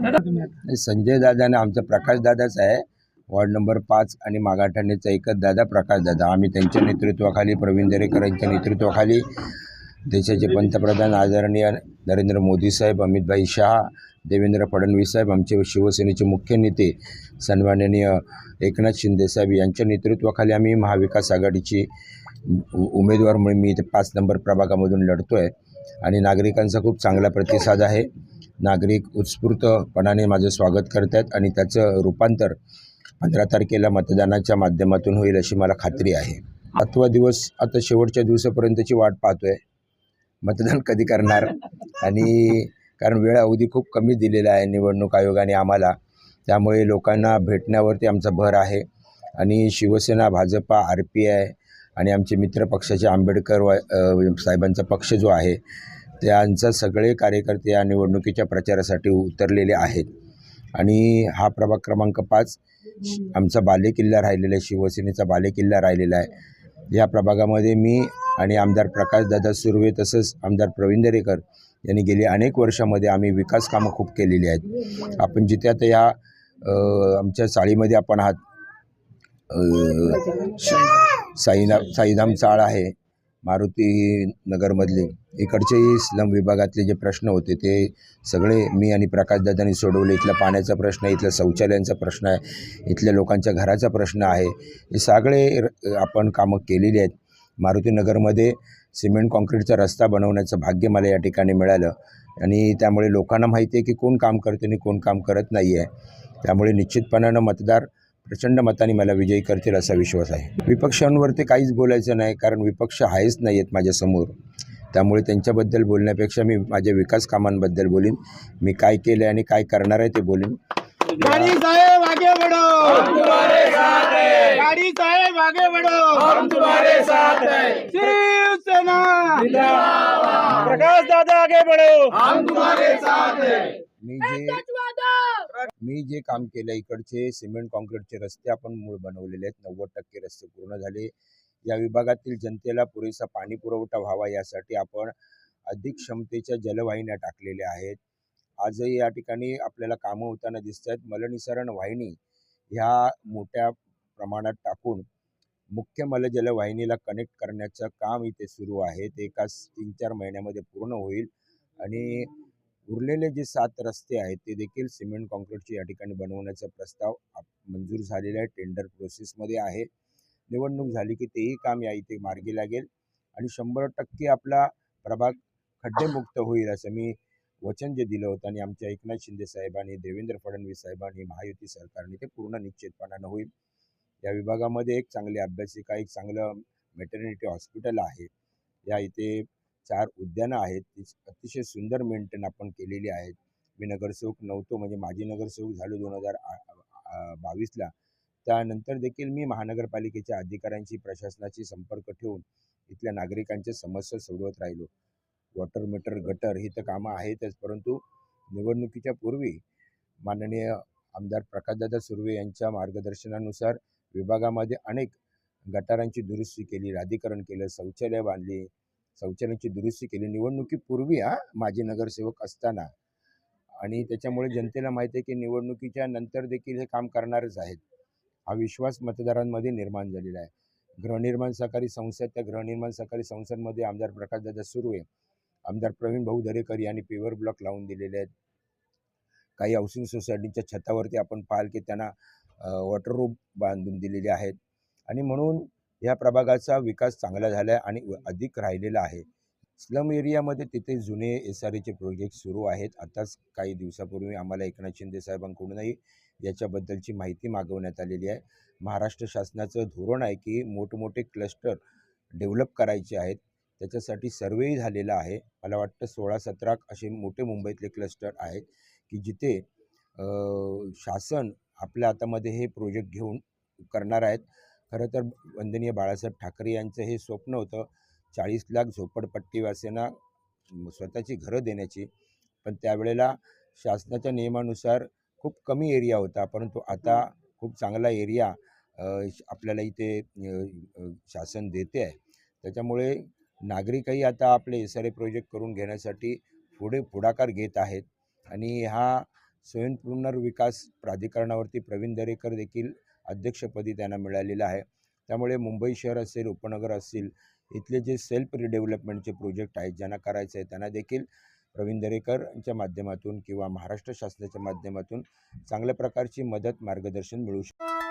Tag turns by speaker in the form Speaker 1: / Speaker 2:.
Speaker 1: संजय दादाने आमचा प्रकाश दादाच आहे, वॉर्ड नंबर 5 आणि मागाठाणेचा एकच दादा प्रकाश दादा। आम्ही त्यांच्या नेतृत्वाखाली, प्रवीण दरेकर यांच्या नेतृत्वाखाली देशाचे पंतप्रधान आदरणीय नरेंद्र मोदी साहेब, अमित भाई शाह, देवेंद्र फडणवीस साहेब, आमचे शिवसेनेचे मुख्य नेते सन्माननीय एकनाथ शिंदे साहेब यांच्या नेतृत्वाखाली आम्ही महाविकास आघाडीची उमेदवार म्हणून मी इथे 5 नंबर प्रभागामधून लढतो आहे आणि नागरिकांचा खूप चांगला प्रतिसाद आहे। नागरिक उत्स्फूर्तपणाने माझं स्वागत करत आहेत आणि त्याचं रूपांतर 15 तारखेला मतदानाच्या माध्यमातून होईल अशी मला खात्री आहे। 7वा दिवस आता शेवटच्या दिवसापर्यंतची वाट पाहतोय, मतदान कधी करणार आणि कारण वेळ अवधी खूप कमी दिलेला आहे निवडणूक आयोगाने आम्हाला, त्यामुळे लोकांना भेटण्यावरती आमचा भर आहे आणि शिवसेना, भाजपा, RPI आणि आमचे मित्र पक्षाचे आंबेडकर साहेबांचा पक्ष जो आहे त्यांचा सगळे कार्यकर्ते या निवडणुकीच्या प्रचारासाठी उतरलेले आहेत आणि हा प्रभाग क्रमांक 5 आमचा बालेकिल्ला राहिलेला आहे, शिवसेनेचा बालेकिल्ला राहिलेला आहे। या प्रभागामध्ये मी आणि आमदार प्रकाशदादा सुर्वे तसंच आमदार प्रवीण दरेकर यांनी गेली अनेक वर्षामध्ये आम्ही विकास कामं खूप केलेली आहेत। आपण जिथे आता या आमच्या चाळीमध्ये आपण आहात, साईधाम चाळ आहे, मारुती नगरमधले इकडचेही स्लम विभागातले जे प्रश्न होते ते सगळे मी आणि प्रकाशदादांनी सोडवले। इथला पाण्याचा प्रश्न, इथल्या शौचालयांचा प्रश्न आहे, इथल्या लोकांच्या घराचा प्रश्न आहे, हे सगळे आपण कामं केलेली आहेत। मारुती नगरमध्ये सिमेंट कॉन्क्रीटचा रस्ता बनवण्याचं भाग्य मला या ठिकाणी मिळालं आणि त्यामुळे लोकांना माहिती आहे की कोण काम करते आणि कोण काम करत नाही आहे। त्यामुळे निश्चितपणानं मतदार प्रचंड मताने मला विजयी करतील असा विश्वास आहे। विपक्षांवरती काहीच बोलायचं नाही, कारण विपक्ष आहेच नाही आहेत माझ्यासमोर, त्यामुळे त्यांच्याबद्दल बोलण्यापेक्षा मी माझ्या विकास कामांबद्दल बोलीन, मी काय केलं आणि काय करणार आहे ते बोलीन।
Speaker 2: गाड़ी साहेब आगे बढ़ो, हम तुम्हारे साथ हैं। गाड़ी साहेब आगे बढ़ो, हम तुम्हारे साथ हैं। शिवसेना जिंदाबाद। प्रकाश दादा आगे बढ़ो, हम तुम्हारे साथ हैं।
Speaker 1: मी जे काम केलं, इकडचे सिमेंट कॉन्क्रीटचे रस्ते आपण मूळ बनवलेले आहेत, 90% रस्ते पूर्ण झाले। या विभागातील जनतेला पुरेसा पाणी पुरवठा व्हावा यासाठी आपण अधिक क्षमतेच्या जलवाहिन्या टाकलेल्या आहेत। आजही या ठिकाणी आपल्याला कामं होताना दिसत आहेत। मलनिसारण वाहिनी ह्या मोठ्या प्रमाणात टाकून मुख्य मलजलवाहिनीला कनेक्ट करण्याचं काम इथे सुरू आहे, ते एका 3-4 महिन्यामध्ये पूर्ण होईल आणि उरलेले जे 7 रस्ते आहेत ते देखील सिमेंट कॉन्क्रीटचे या ठिकाणी बनवण्याचा प्रस्ताव मंजूर झालेला आहे, टेंडर प्रोसेसमध्ये आहे। निवडणूक झाली की तेही काम या इथे मार्गी लागेल आणि 100% आपला प्रभाग खड्डेमुक्त होईल असं मी वचन जे दिलं होतं आणि आमच्या एकनाथ शिंदे साहेबांनी, देवेंद्र फडणवीस साहेबांनी, महायुती सरकारने ते पूर्ण निश्चितपणानं होईल। या विभागामध्ये एक चांगली अभ्यासिका, एक चांगलं मॅटर्निटी हॉस्पिटल आहे, या इथे 4 उद्यानं आहेत, ती अतिशय सुंदर मेंटेन आपण केलेली आहेत। मी नगरसेवक नव्हतो, म्हणजे माजी नगरसेवक झालो 2022ला, त्यानंतर देखील मी महानगरपालिकेच्या अधिकाऱ्यांशी, प्रशासनाशी संपर्क ठेवून इथल्या नागरिकांच्या समस्या सोडवत राहिलो। वॉटर मीटर, गटर ही तर कामं आहेतच, परंतु निवडणुकीच्या पूर्वी माननीय आमदार प्रकाशदादा सुर्वे यांच्या मार्गदर्शनानुसार विभागामध्ये अनेक गटारांची दुरुस्ती केली, राधीकरण केलं, शौचालय बांधली, शौचालयांची दुरुस्ती केली निवडणुकीपूर्वी, माजी नगरसेवक असताना। आणि त्याच्यामुळे जनतेला माहिती आहे की निवडणुकीच्या नंतर देखील हे काम करणारच आहेत, हा विश्वास मतदारांमध्ये निर्माण झालेला आहे। गृहनिर्माण सहकारी संसद, त्या गृहनिर्माण सहकारी संसदमध्ये आमदार प्रकाशदादा सुर्वे, आमदार प्रवीण भाऊ दरेकर यांनी पेवर ब्लॉक लावून दिलेले आहेत। काही हाऊसिंग सोसायटीच्या छतावरती आपण पाहाल की त्यांना वॉटर रूम बांधून दिलेले आहेत आणि म्हणून या प्रभागाचा विकास चांगला झाला आहे आणि अधिक राहिलेला आहे। स्लम एरियामध्ये तिथे जुने SRAचे प्रोजेक्ट सुरू आहेत। आताच काही दिवसापूर्वी आम्हाला एकनाथ शिंदे साहेबांकडूनही याच्याबद्दलची माहिती मागवण्यात आलेली आहे। महाराष्ट्र शासनाचं धोरण आहे की मोठमोठे क्लस्टर डेव्हलप करायचे आहेत, त्याच्यासाठी सर्वेही झालेला आहे। मला वाटतं 16-17 असे मोठे मुंबईतले क्लस्टर आहेत की जिथे शासन आपल्या हातामध्ये हे प्रोजेक्ट घेऊन करणार आहेत। खरं तर वंदनीय बाळासाहेब ठाकरे यांचं हे स्वप्न होतं 40 लाख झोपडपट्टीवासींना स्वतःची घरं देण्याची, पण त्यावेळेला शासनाच्या नियमानुसार खूप कमी एरिया होता, परंतु आता खूप चांगला एरिया आपल्याला इथे शासन देते आहे। त्याच्यामुळे नागरिकही आता आपले SRA प्रोजेक्ट करून घेण्यासाठी पुढाकार घेत आहेत आणि हा स्वयं पुनर्विकास प्राधिकरणावरती प्रवीण दरेकर देखील अध्यक्षपदी त्यांना मिळालेलं आहे. त्यामुळे मुंबई शहर असेल, उपनगर असेल, इथले जे सेल्फ रिडेव्हलपमेंटचे प्रोजेक्ट आहेत ज्यांना करायचे आहे त्यांना देखील प्रवीण दरेकरच्या माध्यमातून किंवा महाराष्ट्र शासनाच्या माध्यमातून चांगल्या प्रकारची मदत मार्गदर्शन मिळू शकते.